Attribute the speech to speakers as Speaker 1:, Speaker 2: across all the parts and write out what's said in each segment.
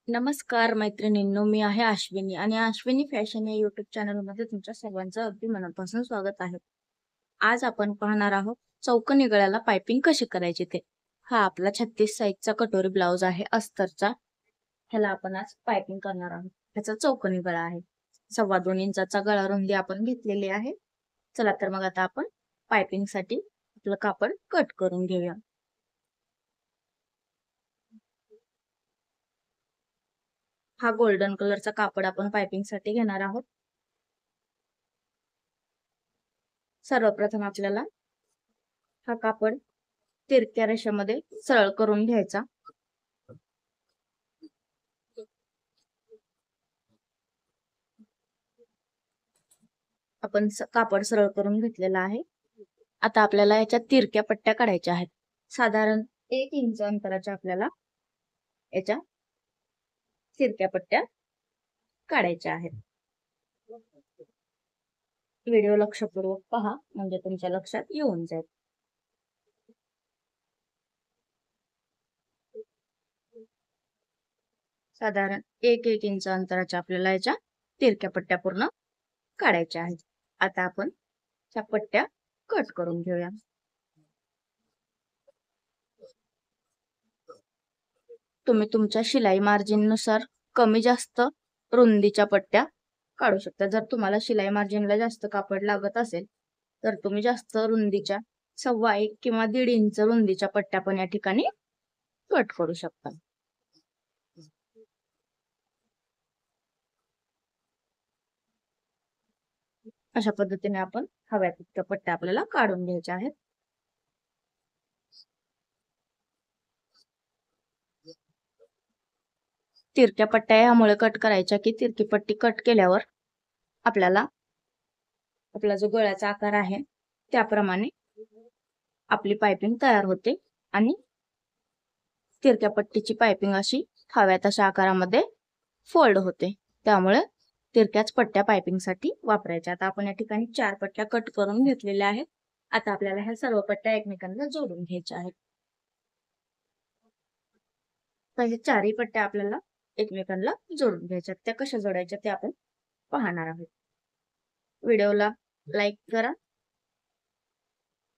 Speaker 1: नमस्कार मैत्रिणींनो, मी आहे अश्विनी आणि अश्विनी फॅशन या युट्यूब चॅनलमध्ये तुमच्या सर्वांचं अगदी मनापासून स्वागत आहे. आज आपण पाहणार आहोत चौकोनी गळ्याला पायपिंग कशी करायची ते. हा आपला 36 साईजचा कटोरी ब्लाउज आहे अस्तरचा. ह्याला आपण आज पायपिंग करणार आहोत. ह्याचा चौकोनी गळा आहे. 2.25 इंचाचा गळा रुंदी आपण घेतलेली आहे. चला तर मग आता आपण पायपिंग साठी आपलं कापड कट करून घेऊया. हा गोल्डन कलरचा कापड आपण पायपिंग साठी घेणार आहोत. सर्वप्रथम आपल्याला हा कापड तिरक्या रेषेमध्ये सरळ करून घ्यायचा. आपण कापड सरळ करून घेतलेला आहे. आता आपल्याला याच्या तिरक्या पट्ट्या काढायच्या आहेत. साधारण 1 इंच अंतराच्या आपल्याला याच्या तिरक्या पट्ट्या काढायच्या आहेत. व्हिडिओ लक्षपूर्वक पहा म्हणजे तुमच्या लक्षात येऊन जाईल. साधारण 1 इंच अंतराच्या आपल्याला याच्या तिरक्या पट्ट्या पूर्ण काढायच्या आहेत. आता आपण त्या पट्ट्या कट करून घेऊया. तुम्ही तुमच्या शिलाई मार्जिन नुसार कमी जास्त रुंदीच्या पट्ट्या काढू शकता. जर तुम्हाला शिलाई मार्जिनला जास्त कापड लागत असेल तर तुम्ही जास्त रुंदीच्या 1.25 किंवा 1.5 इंच रुंदीच्या पट्ट्या पण या ठिकाणी कट करू शकता. अशा पद्धतीने आपण हव्या तितक्या पट्ट्या आपल्याला काढून घ्यायच्या आहेत. तिरक्या पट्ट्या यामुळे कट करायच्या की तिरकी पट्टी कट केल्यावर आपल्याला आपला जो गळ्याचा आकार आहे त्याप्रमाणे आपली पायपिंग तयार होते आणि तिरक्या पट्टीची पायपिंग अशी हव्या तशा आकारामध्ये फोल्ड होते. त्यामुळे तिरक्याच पट्ट्या पायपिंग साठी वापरायच्या. आता आपण या ठिकाणी 4 पट्ट्या कट करून घेतलेल्या आहेत. आता आपल्याला ह्या सर्व पट्ट्या एकमेकांना जोडून घ्यायच्या आहेत. तर हे 4ही पट्ट्या आपल्याला एकमेकांना जोडून घ्यायच्या. त्या कशा जोडायच्या ते आपण पाहणार आहोत. व्हिडिओला लाईक करा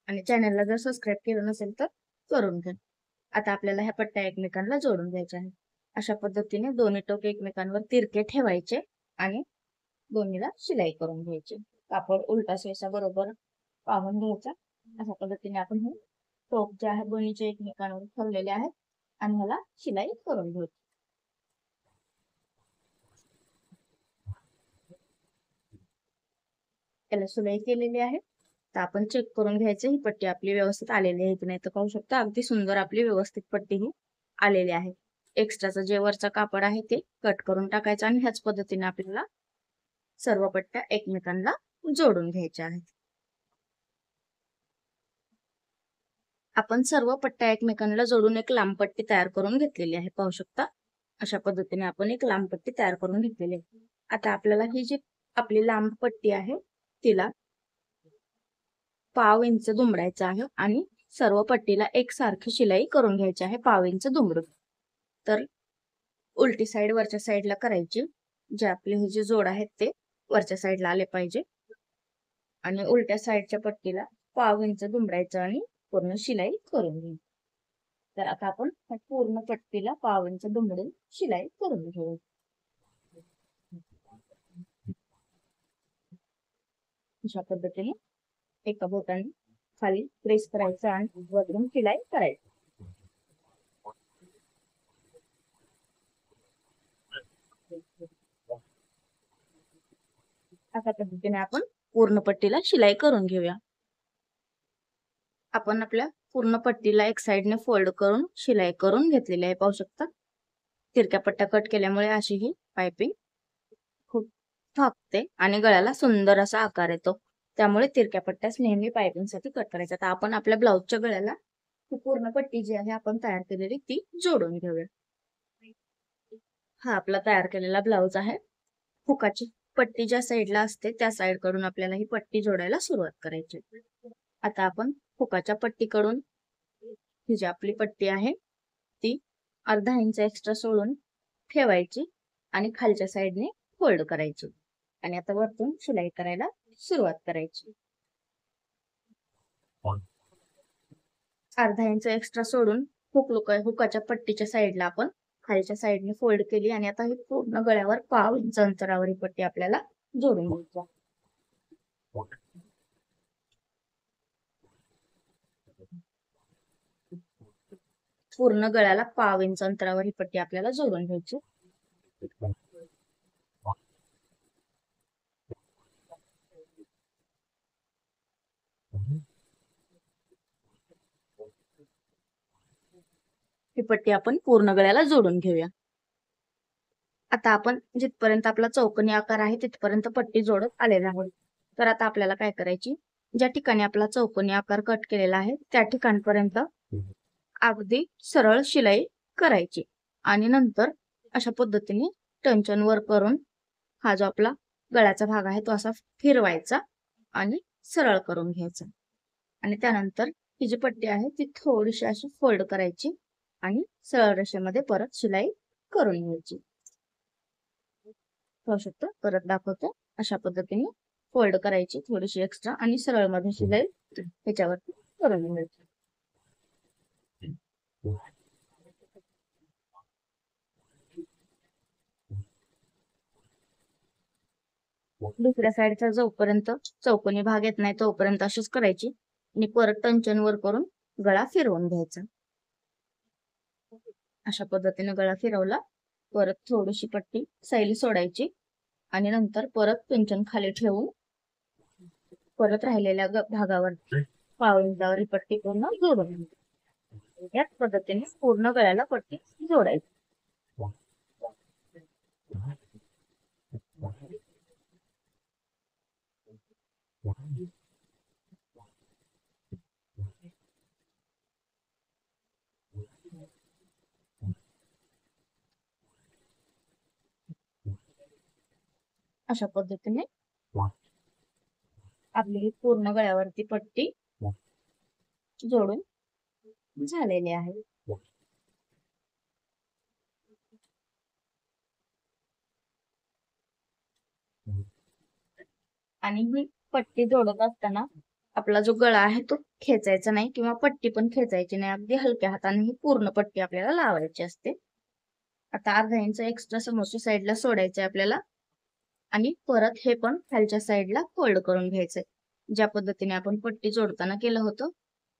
Speaker 1: आणि चॅनलला जर सबस्क्राईब केलं नसेल तर करून घ्या. आता आपल्याला ह्या पट्ट्या एकमेकांना जोडून घ्यायच्या आहेत. अशा पद्धतीने दोन्ही टोक एकमेकांवर तिरके ठेवायचे आणि दोन्हीला शिलाई करून घ्यायची. कापड उलटा शेषा बरोबर पाहून घ्यायचा. अशा पद्धतीने आपण हे टोक जे आहे दोन्हीचे एकमेकांवर ठेवलेले आहेत आणि ह्याला शिलाई करून घ्यायची. त्याला शिलाई केलेली आहे. तर आपण चेक करून घ्यायचं ही पट्टी आपली व्यवस्थित आलेली आहे की नाही. तर पाहू शकता अगदी सुंदर आपली व्यवस्थित पट्टी ही आलेली आहे. एक्स्ट्राचं जे वरचा कापड आहे ते कट करून टाकायचं आणि ह्याच पद्धतीने आपल्याला सर्व पट्ट्या एकमेकांना जोडून घ्यायच्या आहेत. आपण सर्व पट्ट्या एकमेकांना जोडून एक लांब पट्टी तयार करून घेतलेली आहे. पाहू शकता अशा पद्धतीने आपण एक लांब पट्टी तयार करून घेतलेली आहे. आता आपल्याला ही जी आपली लांब पट्टी आहे तिला 1/2 इंच दुमडायचं आहे आणि सर्व पट्टीला एकसारखी शिलाई करून घ्यायची आहे 1/2 इंच दुमडून. तर उलटी साइड वरच्या साइडला करायची. जे आपले हे जे जोड आहेत ते वरच्या साइडला आले पाहिजे आणि उलट्या साइडच्या पट्टीला 1/2 इंच दुमडायचं आणि पूर्ण शिलाई करून घ्यायची. तर आता आपण पूर्ण पट्टीला 1/2 इंच दुमडून शिलाई करून घेऊ. अशा पद्धतीने एका बोटाने खाली प्रेस करायचं आणि वरून शिलाई करायची. अशा पद्धतीने आपण पूर्ण पट्टीला शिलाई करून घेऊया. आपण आपल्या पूर्ण पट्टीला एक साइडने फोल्ड करून शिलाई करून घेतलेली आहे. पाहू शकता तिरक्या पट्ट्या कट केल्यामुळे अशी ही पायपिंग खूप थाकते आणि गळ्याला सुंदर असा आकार येतो. त्यामुळे तिरक्या पट्ट्याच नेहमी पायपिंग साठी कट करायच्या. आता आपण आपल्या ब्लाउजच्या गळ्याला ही पूर्ण पट्टी जी आहे आपण तयार केलेली ती जोडून घेऊया. हा आपला तयार केलेला ब्लाउज आहे. हुकाची पट्टी ज्या साइडला असते त्या साइड कडून आपल्याला ही पट्टी जोडायला सुरुवात करायची. आता आपण हुकाच्या पट्टीकडून ही जी आपली पट्टी आहे ती अर्धा इंच एक्स्ट्रा सोडून ठेवायची आणि खालच्या साईडने फोल्ड करायची आणि आता वरतून शिलाई करायला सुरुवात करायची. अर्धा इंच एक्स्ट्रा सोडून हुकाच्या पट्टीच्या साईडला आपण खालच्या साईडने फोल्ड केली आणि आता ही पूर्ण गळ्यावर पाव इंच अंतरावर ही पट्टी आपल्याला जोडून घ्यायची. पूर्ण गळ्याला पाव इंच अंतरावर ही पट्टी आपल्याला जोडून घ्यायची. ही पट्टी आपण पूर्ण गळ्याला जोडून घेऊया. आता आपण जिथपर्यंत आपला चौकोनी आकार आहे तिथपर्यंत पट्टी जोडत आलेला आहोत. तर आता आपल्याला काय करायची, ज्या ठिकाणी आपला चौकोनी आकार कट केलेला आहे त्या ठिकाणपर्यंत अगदी सरळ शिलाई करायची आणि नंतर अशा पद्धतीने टंचन वर करून हा जो आपला गळ्याचा भाग आहे तो असा फिरवायचा आणि सरळ करून घ्यायचा आणि त्यानंतर ही जी पट्टी आहे ती थोडीशी अशी फोल्ड करायची आणि सरळ रेषेमध्ये परत शिलाई करून घ्यायची. पाहू शकतो, परत दाखवतो. अशा पद्धतीने फोल्ड करायची थोडीशी एक्स्ट्रा आणि सरळ मध्ये शिलाई ह्याच्यावरती करून घ्यायची. दुसऱ्या साईडचा जोपर्यंत चौकोनी भाग येत नाही तोपर्यंत अशीच करायची आणि परत टंचन वर करून गळा फिरवून घ्यायचा. अशा पद्धतीने गळा फिरवला, परत थोडीशी पट्टी सैली सोडायची आणि नंतर परत टंचन खाली ठेवून परत राहिलेल्या भागावर पाव इंचावर ही पट्टी पूर्ण जोडून घ्यायची. याच पद्धतीने पूर्ण गळ्याला पट्टी जोडायची. अशा पद्धतीने आपली पूर्ण गळ्यावरती पट्टी जोडून झालेली आहे. आणि ही पट्टी जोडत असताना आपला जो गळा आहे तो खेचायचा नाही किंवा पट्टी पण खेचायची नाही. अगदी हलक्या हाताने ही पूर्ण पट्टी आपल्याला लावायची असते. आता अर्धा इंच एक्स्ट्रा समोरच्या साईडला सोडायचंय आपल्याला आणि परत हे पण खालच्या साईडला फोल्ड करून घ्यायचंय. ज्या पद्धतीने आपण पट्टी जोडताना केलं होतं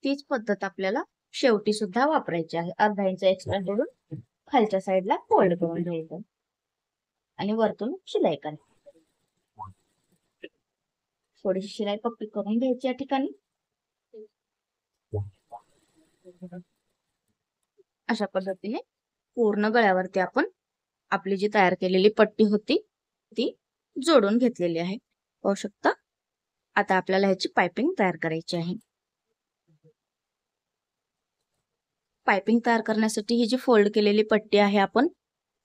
Speaker 1: तीच पद्धत आपल्याला शेवटी सुद्धा वापरायची आहे. अर्धा इंच एक्स्ट्रा जोडून खालच्या साईडला फोल्ड करून घ्यायचं आणि वरतून शिलाई करायची. थोडीशी शिलाई पक्की करून घ्यायची या ठिकाणी. अशा पद्धतीने पूर्ण गळ्यावरती आपण आपली जी तयार केलेली पट्टी होती ती जोडून घेतलेली आहे. पाहू शकता. आता आपल्याला ह्याची पाइपिंग तयार करायची आहे. पाइपिंग तयार करण्यासाठी ही जी फोल्ड केलेली पट्टी आहे आपण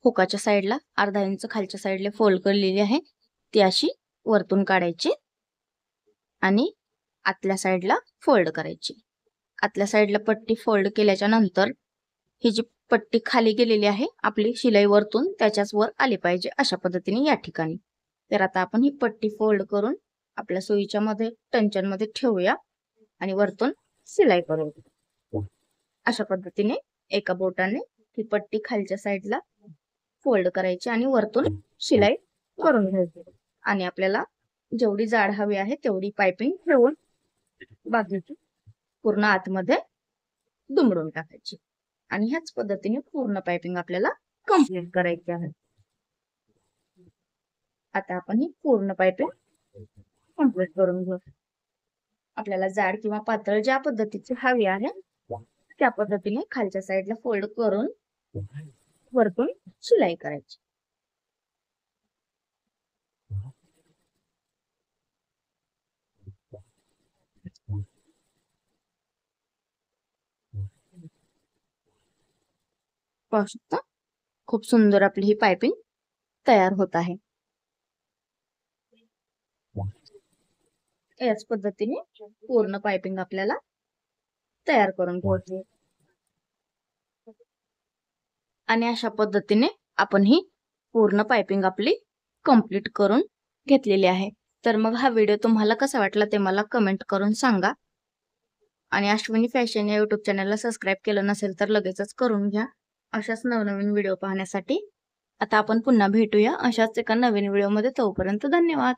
Speaker 1: हुकाच्या साईडला अर्धा इंच खालच्या साईडला फोल्ड केलेली आहे ती अशी वरतून काढायची आणि आतल्या साईडला फोल्ड करायची. आतल्या साईडला पट्टी फोल्ड केल्याच्या नंतर ही जी पट्टी खाली गेलेली आहे आपली शिलाई वरतून त्याच्याच वर आली पाहिजे अशा पद्धतीने या ठिकाणी. तर आता आपण ही पट्टी फोल्ड करून आपल्या सुईच्या मध्ये टंचन मध्ये ठेवूया आणि वरतून शिलाई करू. अशा पद्धतीने एका बोटाने ही पट्टी खालच्या साईडला फोल्ड करायची आणि वरतून शिलाई करून घ्यायची आणि आपल्याला जेवढी जाड हवी आहे तेवढी पाइपिंग ठेवून बाजूची पूर्ण आतमध्ये दुमडून टाकायची आणि ह्याच पद्धतीने पूर्ण पाइपिंग आपल्याला कंप्लीट करायची आहे. आता आपण ही पूर्ण पाइपिंग कंप्लीट करून घेऊ. आपल्याला जाड किंवा पातळ ज्या पद्धतीची हवी आहे त्या पद्धतीने खालच्या साईडला फोल्ड करून वरतून शिलाई करायची. पाहू शकता खूप सुंदर आपली ही पाइपिंग तयार होत आहे. याच पद्धतीने पूर्ण पाइपिंग आपल्याला तयार करून घ्यायची आणि अशा पद्धतीने आपण ही पूर्ण पायपिंग आपली कंप्लीट करून घेतलेली आहे। तर मग हा व्हिडिओ तुम्हाला कसा वाटला ते मला कमेंट करून सांगा आणि अश्विनी फॅशन या YouTube चॅनलला सबस्क्राइब केलं नसेल तर लगेचच करून घ्या अशाच नवनवीन व्हिडिओ पाहण्यासाठी। आता आपण पुन्हा भेटूया अशाच एका नवीन व्हिडिओमध्ये, तोपर्यंत धन्यवाद।